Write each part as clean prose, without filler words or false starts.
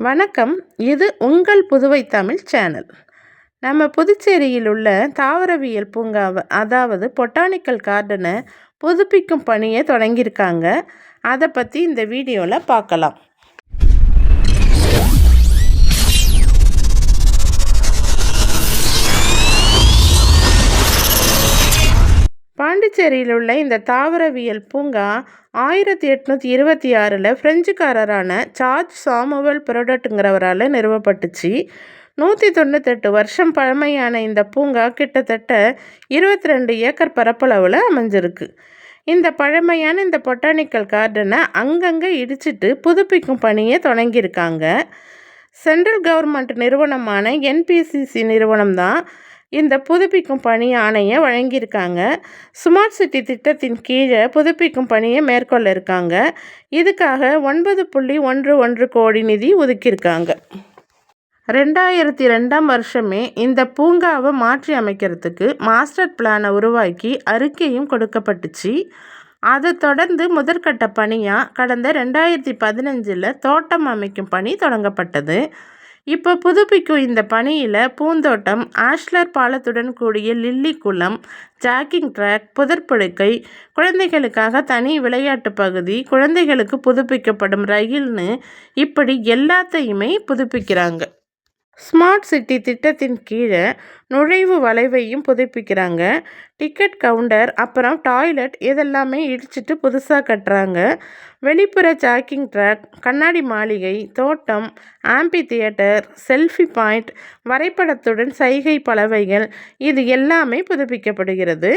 வணக்கம். இது உங்கள் புதுவை தமிழ் சேனல். நம்ம புதுச்சேரியில் உள்ள தாவரவியல் பூங்காவை, அதாவது பொட்டானிக்கல் கார்டனை புதுப்பிக்கும் பணியை தொடங்கியிருக்காங்க. அதை பற்றி இந்த வீடியோவில் பார்க்கலாம். பாண்டிச்சேரியில் உள்ள இந்த தாவரவியல் பூங்கா 1826 பிரெஞ்சுக்காரரான சார்ஜ் சாமுவல் பிரோடட்டுங்கிறவரால் நிறுவப்பட்டுச்சு. 198 வருஷம் பழமையான இந்த பூங்கா கிட்டத்தட்ட 22 ஏக்கர் பரப்பளவில் அமைஞ்சிருக்கு. இந்த பழமையான இந்த பொட்டானிக்கல் கார்டனை அங்கங்கே இடிச்சிட்டு புதுப்பிக்கும் பணியை தொடங்கியிருக்காங்க. சென்ட்ரல் கவர்மெண்ட் நிறுவனமான NPCC நிறுவனம் தான் இந்த புதுப்பிக்கும் பணி ஆணையை வழங்கியிருக்காங்க. ஸ்மார்ட் சிட்டி திட்டத்தின் கீழே புதுப்பிக்கும் பணியை மேற்கொள்ள இருக்காங்க. இதுக்காக 9.11 கோடி நிதி ஒதுக்கியிருக்காங்க. 2002 வருஷமே இந்த பூங்காவை மாற்றி அமைக்கிறதுக்கு மாஸ்டர் பிளானை உருவாக்கி அறிக்கையும் கொடுக்கப்பட்டுச்சு. அதை தொடர்ந்து முதற்கட்ட பணியாக கடந்த 2015 தோட்டம் அமைக்கும் பணி தொடங்கப்பட்டது. இப்போ புதுப்பிக்கும் இந்த பணியில் பூந்தோட்டம், ஆஷ்லர் பாலத்துடன் கூடிய லில்லி குளம், ஜாக்கிங் ட்ராக், புதர்ப்படுக்கை, குழந்தைகளுக்காக தனி விளையாட்டு பகுதி, குழந்தைகளுக்கு புதுப்பிக்கப்படும் ரயில்னு இப்படி எல்லாத்தையுமே புதுப்பிக்கிறாங்க. ஸ்மார்ட் சிட்டி திட்டத்தின் கீழே நுழைவு வளைவையும் புதுப்பிக்கிறாங்க. டிக்கெட் கவுண்டர், அப்புறம் டாய்லெட் இதெல்லாமே இடிச்சிட்டு புதுசாக கட்டுறாங்க. வெளிப்புற ஜாக்கிங் ட்ராக், கண்ணாடி மாளிகை, தோட்டம், ஆம்பி தியேட்டர், செல்ஃபி பாயிண்ட், வரைபடத்துடன் சைகை பலகைகள் இது எல்லாமே புதுப்பிக்கப்படுகிறது.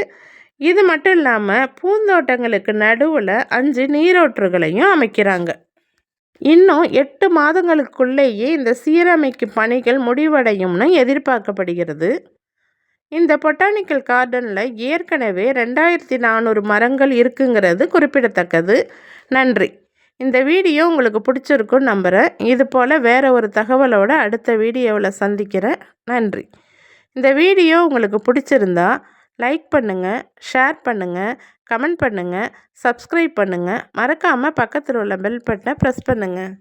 இது மட்டும் இல்லாமல் பூந்தோட்டங்களுக்கு நடுவில் 5 நீரோற்றுகளையும் அமைக்கிறாங்க. இன்னும் 8 மாதங்களுக்குள்ளேயே இந்த சீரமைக்கும் பணிகள் முடிவடையும்னு எதிர்பார்க்கப்படுகிறது. இந்த பொட்டானிக்கல் கார்டனில் ஏற்கனவே 2400 மரங்கள் இருக்குங்கிறது குறிப்பிடத்தக்கது. நன்றி. இந்த வீடியோ உங்களுக்கு பிடிச்சிருக்குன்னு நம்புகிறேன். இது போல் வேறு ஒரு தகவலோட அடுத்த வீடியோவில் சந்திக்கிறேன். நன்றி. இந்த வீடியோ உங்களுக்கு பிடிச்சிருந்தா லைக் பண்ணுங்கள், ஷேர் பண்ணுங்கள், கமெண்ட் பண்ணுங்கள், சப்ஸ்கிரைப் பண்ணுங்கள். மறக்காமல் பக்கத்தில் உள்ள பெல் பட்டனை ப்ரெஸ் பண்ணுங்கள்.